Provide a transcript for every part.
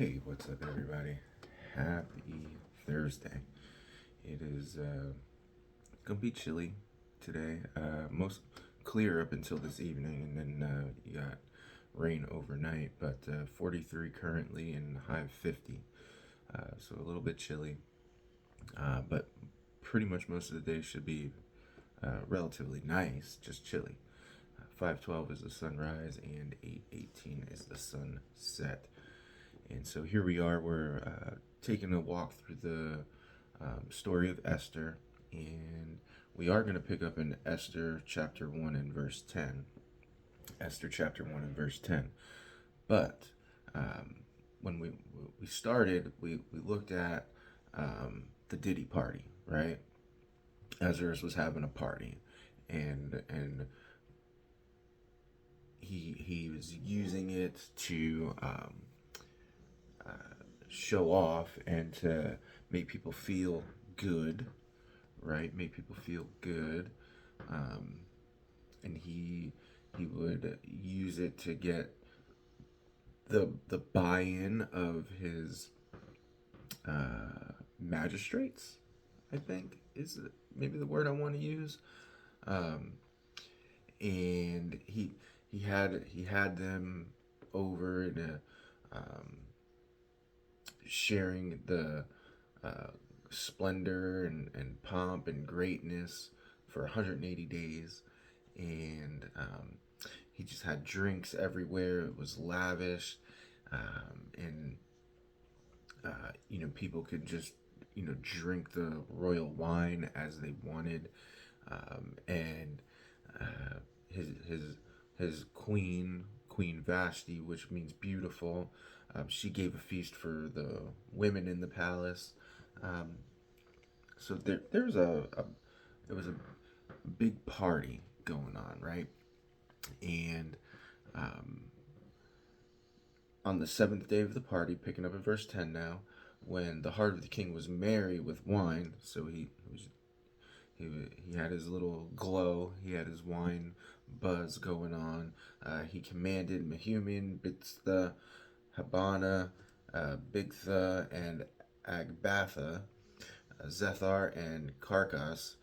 Hey, what's up, everybody? Happy Thursday. It is gonna be chilly today. Most clear up until this evening, and then you got rain overnight. But 43 currently and high of 50, so a little bit chilly. But pretty much most of the day should be relatively nice, just chilly. 5:12 is the sunrise, and 8:18 is the sunset. And so here we are. We're taking a walk through the story of Esther, and we are going to pick up in Esther chapter 1 and verse 10. Esther chapter 1 and verse 10. But when we started, we looked at the Diddy party, right? Ezra was having a party, and he was using it to show off and to make people feel good, right? Make people feel good, and he would use it to get the buy-in of his magistrates. I think is maybe the word I want to use, um, and he had them over in a sharing the splendor and pomp and greatness for 180 days. And he just had drinks everywhere. It was lavish. And, people could just, drink the royal wine as they wanted. And his Queen Vashti, which means beautiful. She gave a feast for the women in the palace. So there's it was a big party going on, right? And on the seventh day of the party, picking up in verse 10 now, when the heart of the king was merry with wine, so he had his little glow, he had his wine buzz going on. He commanded Mehuman, Bitshtha, Habana, Bigtha, and Agbatha, Zethar, and Carcas,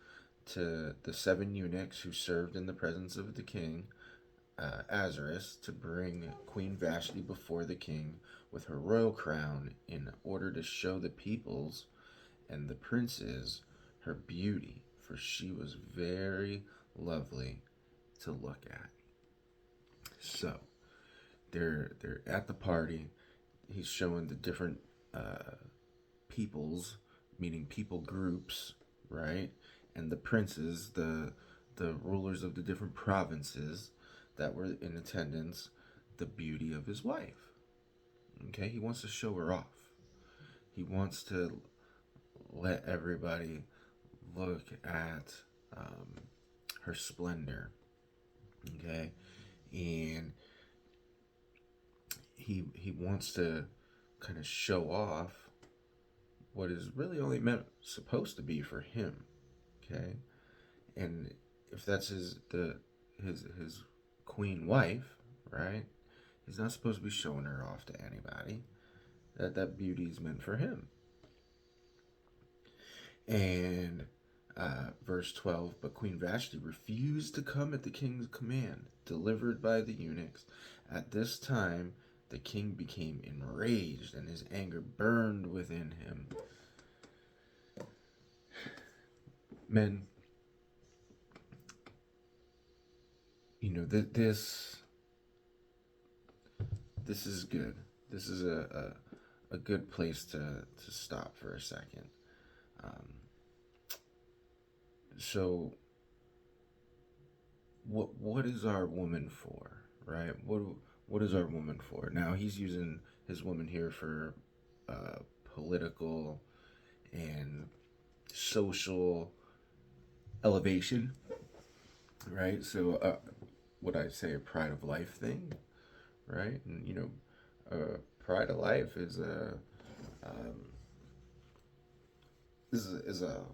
to the 7 eunuchs who served in the presence of the king, Ahasuerus, to bring Queen Vashti before the king with her royal crown in order to show the peoples and the princes her beauty, for she was very lovely to look at. So they're at the party. He's showing the different peoples, meaning people groups, right? And the princes, the rulers of the different provinces that were in attendance, the beauty of his wife. Okay, he wants to show her off. He wants to let everybody look at her splendor. Okay, and he wants to kind of show off what is really only meant supposed to be for him. Okay, and if that's his queen wife, right? He's not supposed to be showing her off to anybody. That beauty is meant for him. And verse 12, but Queen Vashti refused to come at the king's command, delivered by the eunuchs. At this time, the king became enraged, and his anger burned within him. Men, this is good. This is a good place to stop for a second. So what is our woman for, right? What is our woman for? Now he's using his woman here for political and social elevation, right? So would I say a pride of life thing, right? And pride of life is um, a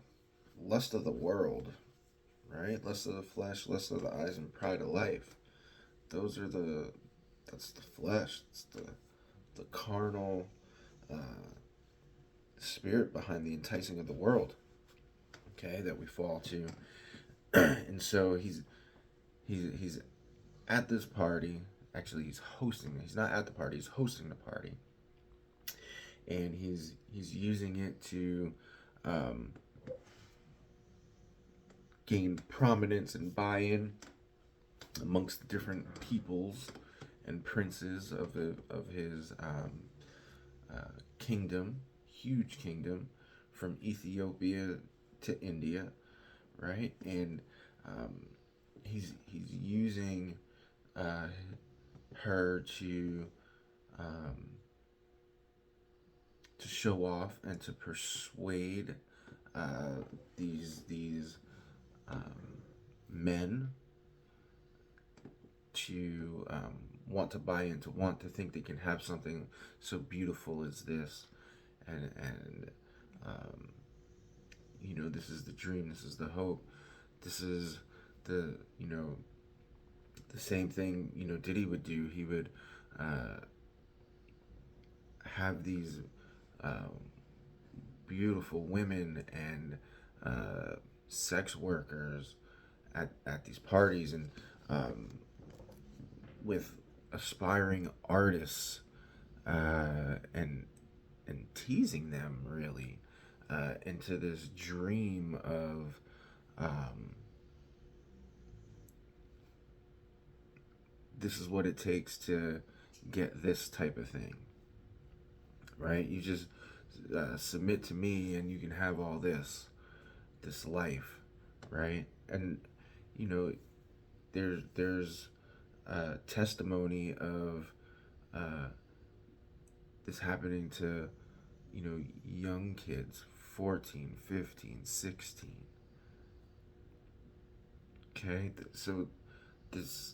lust of the world, right? Lust of the flesh, lust of the eyes, and pride of life. Those are that's the flesh. It's the carnal spirit behind the enticing of the world, okay, that we fall to. And so he's at this party. Actually, he's hosting. He's not at the party. He's hosting the party, and he's using it to um, gain prominence and buy-in amongst the different peoples and princes of his kingdom, huge kingdom, from Ethiopia to India, right? And he's using her um, to show off and to persuade these men to want to buy into, want to think they can have something so beautiful as this, and this is the dream, this is the hope, this is the the same thing Diddy would do. He would have these uh, beautiful women and sex workers at these parties, and with aspiring artists, and teasing them really into this dream of this is what it takes to get this type of thing, right? You just submit to me and you can have all this life, right? And there's testimony of this happening to young kids, 14, 15, 16. Okay, so this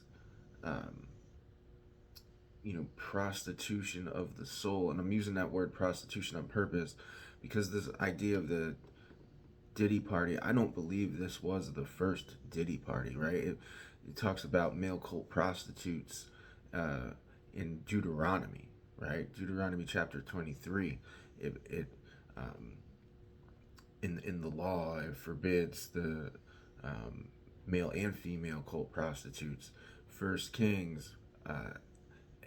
prostitution of the soul, and I'm using that word prostitution on purpose because this idea of the Diddy party, I don't believe this was the first Diddy party, right? It talks about male cult prostitutes in Deuteronomy, right? Deuteronomy chapter 23. It in the law, it forbids the male and female cult prostitutes. First Kings,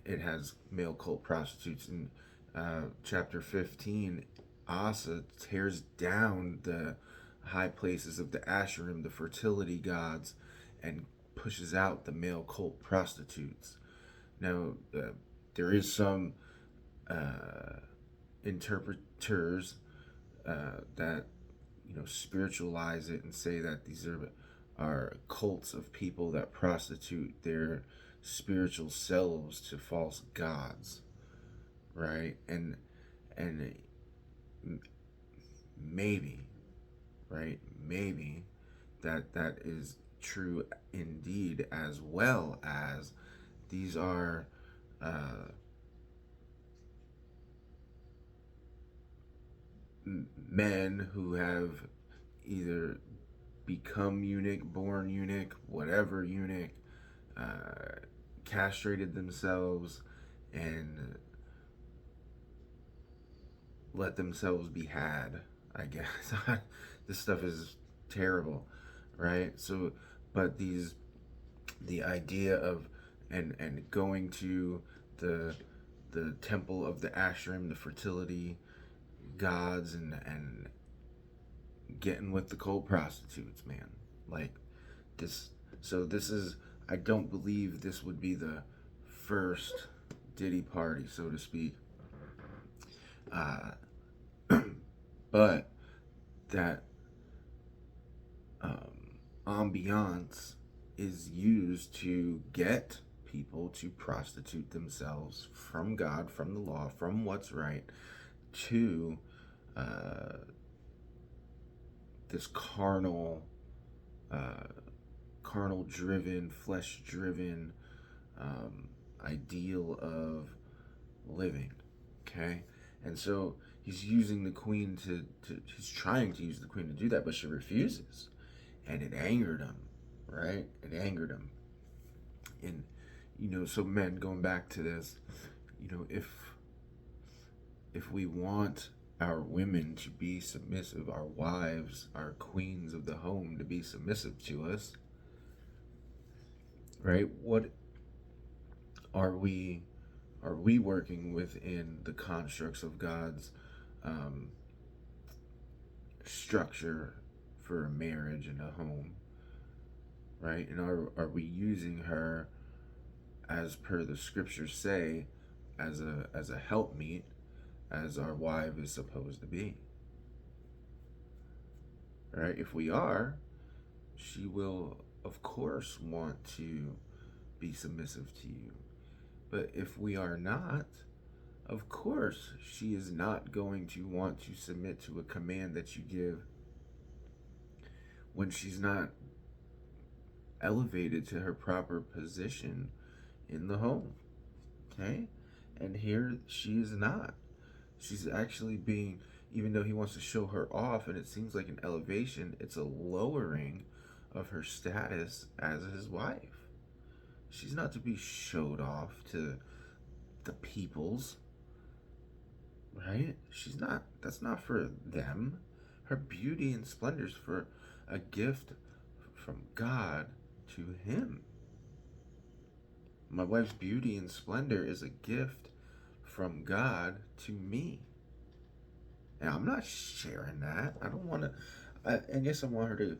it has male cult prostitutes. In chapter 15, Asa tears down the high places of the Asherim, the fertility gods, and pushes out the male cult prostitutes. Now, there is some interpreters that spiritualize it and say that these are cults of people that prostitute their spiritual selves to false gods, right? And maybe, right? Maybe that is true indeed, as well as these are men who have either become eunuch, born eunuch, whatever eunuch, castrated themselves and let themselves be had, I guess. This stuff is terrible, right? So, but the idea of and going to the temple of the Asherim, the fertility gods, and getting with the cult prostitutes, man. Like this. So this is, I don't believe this would be the first Diddy party, so to speak. But that ambiance is used to get people to prostitute themselves from God, from the law, from what's right, to this carnal driven, flesh driven ideal of living. Okay, and so he's using the queen he's trying to use the queen to do that, but she refuses, and it angered him, right? It angered him. And so men, going back to this, if if we want our women to be submissive, our wives, our queens of the home to be submissive to us, right? What are we working within the constructs of God's um, structure for a marriage and a home, right? And are we using her as per the scriptures say as a helpmeet, as our wife is supposed to be, right? If we are, she will of course want to be submissive to you. But if we are not, of course she is not going to want to submit to a command that you give when she's not elevated to her proper position in the home. Okay? And here she is not. She's actually being, even though he wants to show her off and it seems like an elevation, it's a lowering of her status as his wife. She's not to be showed off to the peoples, right? She's not, that's not for them. Her beauty and splendor is for a gift from God to him. My wife's beauty and splendor is a gift from God to me. And I'm not sharing that. I don't want to, and yes, I want her to,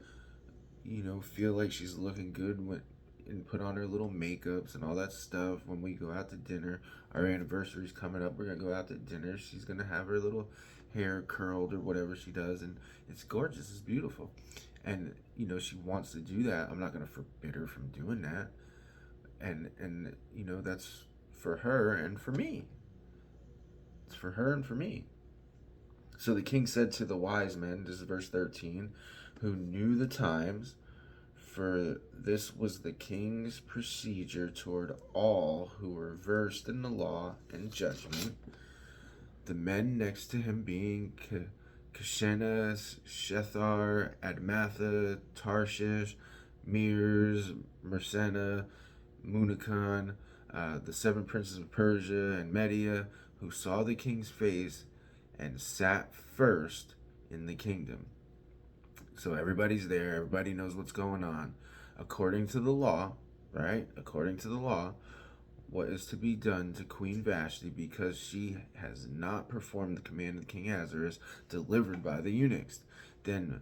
feel like she's looking good and put on her little makeups and all that stuff when we go out to dinner. Our anniversary's coming up. We're going to go out to dinner. She's going to have her little hair curled or whatever she does. And it's gorgeous. It's beautiful. And, she wants to do that. I'm not going to forbid her from doing that. And that's for her and for me. It's for her and for me. So the king said to the wise men, this is verse 13, who knew the times, for this was the king's procedure toward all who were versed in the law and judgment, the men next to him being Kashenas, Shethar, Admatha, Tarshish, Meres, Mersena, Munakan, the 7 princes of Persia and Media, who saw the king's face and sat first in the kingdom. So everybody's there. Everybody knows what's going on. According to the law, right? According to the law, what is to be done to Queen Vashti because she has not performed the command of King Ahasuerus delivered by the eunuchs. Then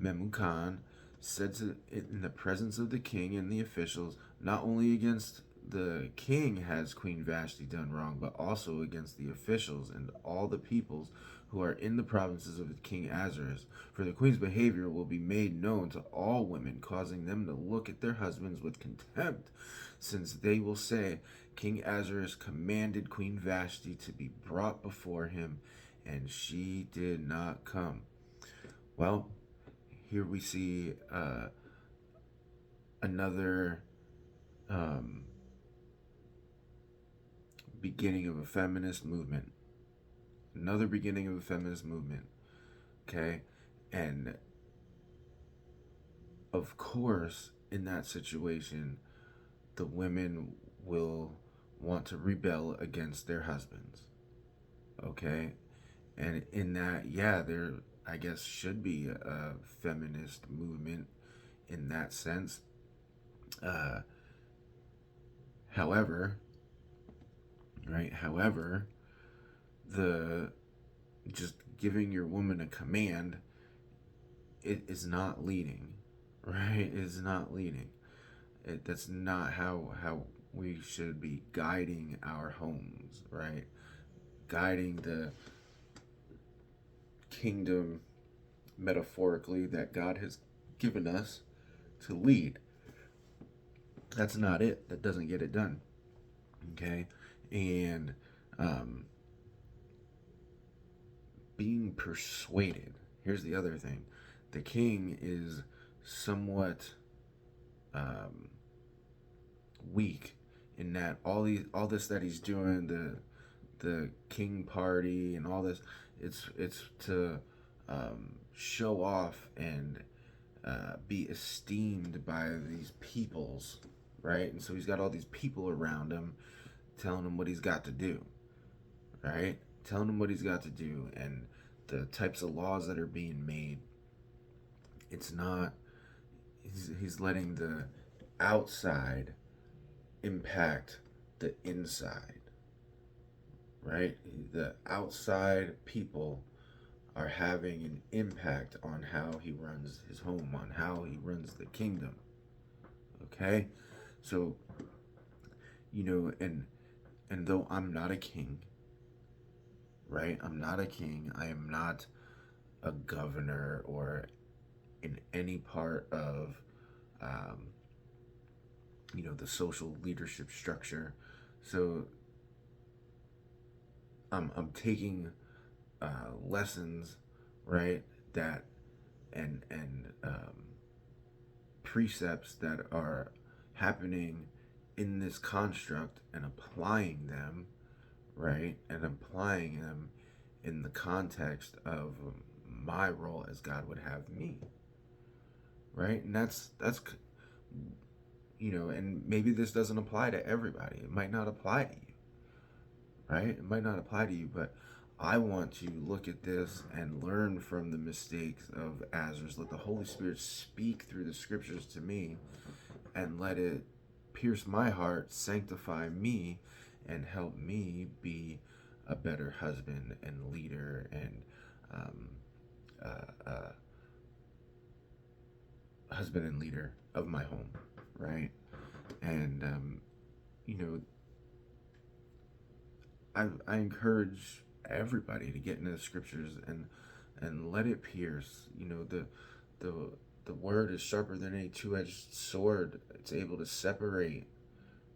Memucan said in the presence of the king and the officials, not only against the king has Queen Vashti done wrong, but also against the officials and all the peoples who are in the provinces of King Ahasuerus. For the queen's behavior will be made known to all women, causing them to look at their husbands with contempt, since they will say, King Ahasuerus commanded Queen Vashti to be brought before him, and she did not come. Well, here we see another beginning of a feminist movement. Another beginning of a feminist movement. Okay? And of course, in that situation, the women will want to rebel against their husbands. Okay? And in that, yeah, there, I guess, should be a feminist movement in that sense. However, the just giving your woman a command, it is not leading, right? It is not leading. That's not how we should be guiding our homes, right? Guiding the kingdom metaphorically that God has given us to lead. That's not it. That doesn't get it done. Okay? And being persuaded. Here's the other thing. The king is somewhat weak in that all this that he's doing, the king party and all this, it's to show off and be esteemed by these peoples, right? And so he's got all these people around him telling him what he's got to do, right? Telling him what he's got to do, and the types of laws that are being made. It's not, he's letting the outside impact the inside, right? The outside people are having an impact on how he runs his home, on how he runs the kingdom. Okay? So, and though I'm not a king, right? I'm not a king. I am not a governor or in any part of um, the social leadership structure. So I'm taking lessons, right? That and precepts that are happening in this construct and applying them, right? And applying them in the context of my role as God would have me, right? And that's and maybe this doesn't apply to everybody. It might not apply to you, right? It might not apply to you, but I want to look at this and learn from the mistakes of Azar's. Let the Holy Spirit speak through the scriptures to me and let it pierce my heart, sanctify me, and help me be a better husband and leader and husband and leader of my home, right? And you know, I encourage everybody to get into the scriptures and let it pierce. The the word is sharper than any two-edged sword. It's able to separate,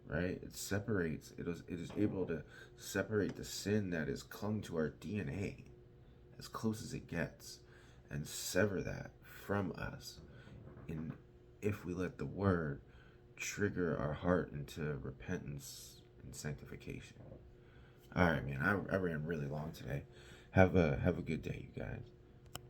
right? It separates. It is able to separate the sin that is clung to our DNA as close as it gets and sever that from us. In if we let the word trigger our heart into repentance and sanctification. All right, man. I ran really long today. Have a good day, you guys.